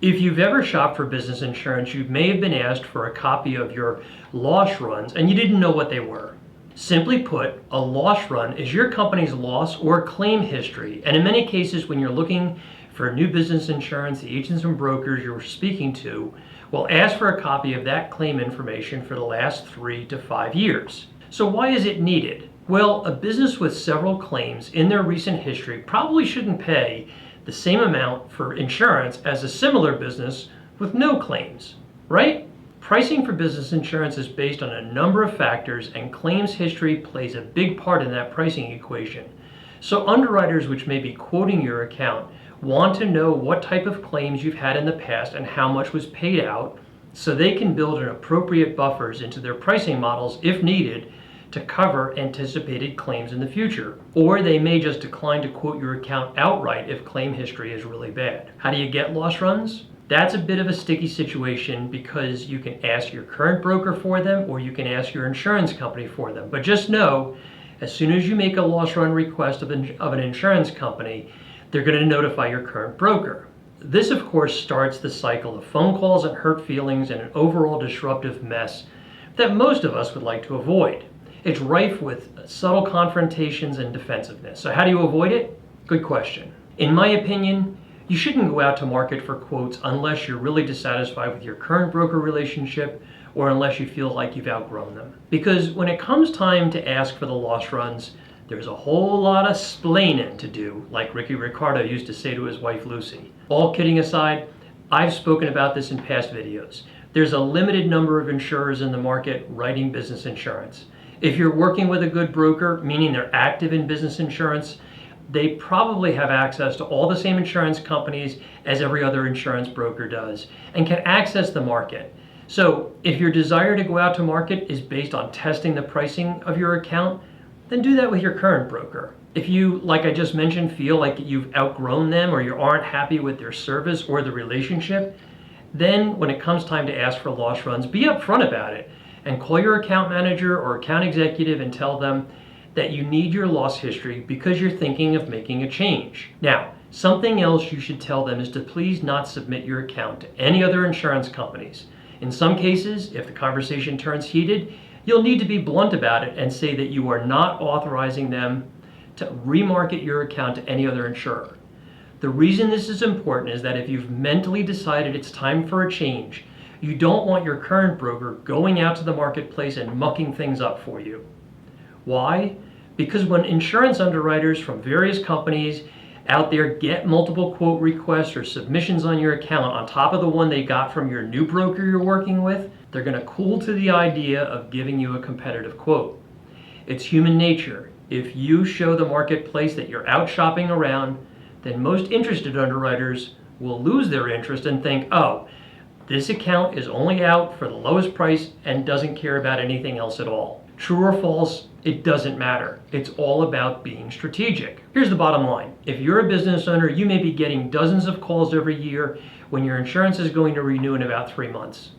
If you've ever shopped for business insurance, you may have been asked for a copy of your loss runs and you didn't know what they were. Simply put, a loss run is your company's loss or claim history, and in many cases when you're looking for new business insurance, the agents and brokers you're speaking to will ask for a copy of that claim information for the last 3 to 5 years. So why is it needed? Well, a business with several claims in their recent history probably shouldn't pay the same amount for insurance as a similar business with no claims, right? Pricing for business insurance is based on a number of factors, and claims history plays a big part in that pricing equation. So underwriters which may be quoting your account want to know what type of claims you've had in the past and how much was paid out, so they can build an appropriate buffers into their pricing models if needed to cover anticipated claims in the future. Or they may just decline to quote your account outright if claim history is really bad. How do you get loss runs? That's a bit of a sticky situation because you can ask your current broker for them or you can ask your insurance company for them. But just know, as soon as you make a loss run request of an insurance company, they're going to notify your current broker. This, of course, starts the cycle of phone calls and hurt feelings and an overall disruptive mess that most of us would like to avoid. It's rife with subtle confrontations and defensiveness. So how do you avoid it? Good question. In my opinion, you shouldn't go out to market for quotes unless you're really dissatisfied with your current broker relationship or unless you feel like you've outgrown them. Because when it comes time to ask for the loss runs, there's a whole lot of splaining to do, like Ricky Ricardo used to say to his wife Lucy. All kidding aside, I've spoken about this in past videos. There's a limited number of insurers in the market writing business insurance. If you're working with a good broker, meaning they're active in business insurance, they probably have access to all the same insurance companies as every other insurance broker does and can access the market. So if your desire to go out to market is based on testing the pricing of your account, then do that with your current broker. If you, like I just mentioned, feel like you've outgrown them or you aren't happy with their service or the relationship, then when it comes time to ask for loss runs, be upfront about it and call your account manager or account executive and tell them that you need your loss history because you're thinking of making a change. Now, something else you should tell them is to please not submit your account to any other insurance companies. In some cases, if the conversation turns heated, you'll need to be blunt about it and say that you are not authorizing them to remarket your account to any other insurer. The reason this is important is that if you've mentally decided it's time for a change, you don't want your current broker going out to the marketplace and mucking things up for you. Why? Because when insurance underwriters from various companies out there get multiple quote requests or submissions on your account on top of the one they got from your new broker you're working with, they're going to cool to the idea of giving you a competitive quote. It's human nature. If you show the marketplace that you're out shopping around, then most interested underwriters will lose their interest and think, oh, this account is only out for the lowest price and doesn't care about anything else at all. True or false, it doesn't matter. It's all about being strategic. Here's the bottom line. If you're a business owner, you may be getting dozens of calls every year when your insurance is going to renew in about 3 months.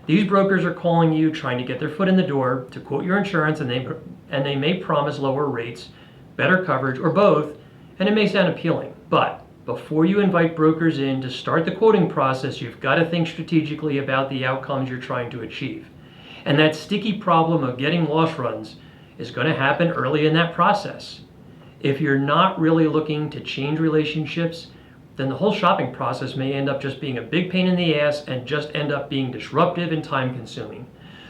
These brokers are calling you, trying to get their foot in the door to quote your insurance, and they may promise lower rates, better coverage, or both, and it may sound appealing. But before you invite brokers in to start the quoting process, you've got to think strategically about the outcomes you're trying to achieve. And that sticky problem of getting loss runs is going to happen early in that process. If you're not really looking to change relationships, then the whole shopping process may end up just being a big pain in the ass and just end up being disruptive and time consuming.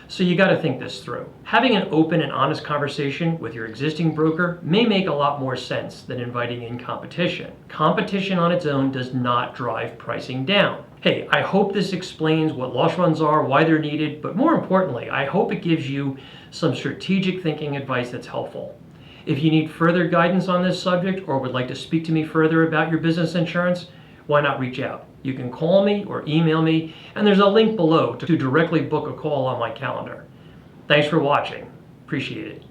So you got to think this through. Having an open and honest conversation with your existing broker may make a lot more sense than inviting in competition. Competition on its own does not drive pricing down. Hey, I hope this explains what loss runs are, why they're needed, but more importantly, I hope it gives you some strategic thinking advice that's helpful. If you need further guidance on this subject or would like to speak to me further about your business insurance, why not reach out? You can call me or email me, and there's a link below to directly book a call on my calendar. Thanks for watching. Appreciate it.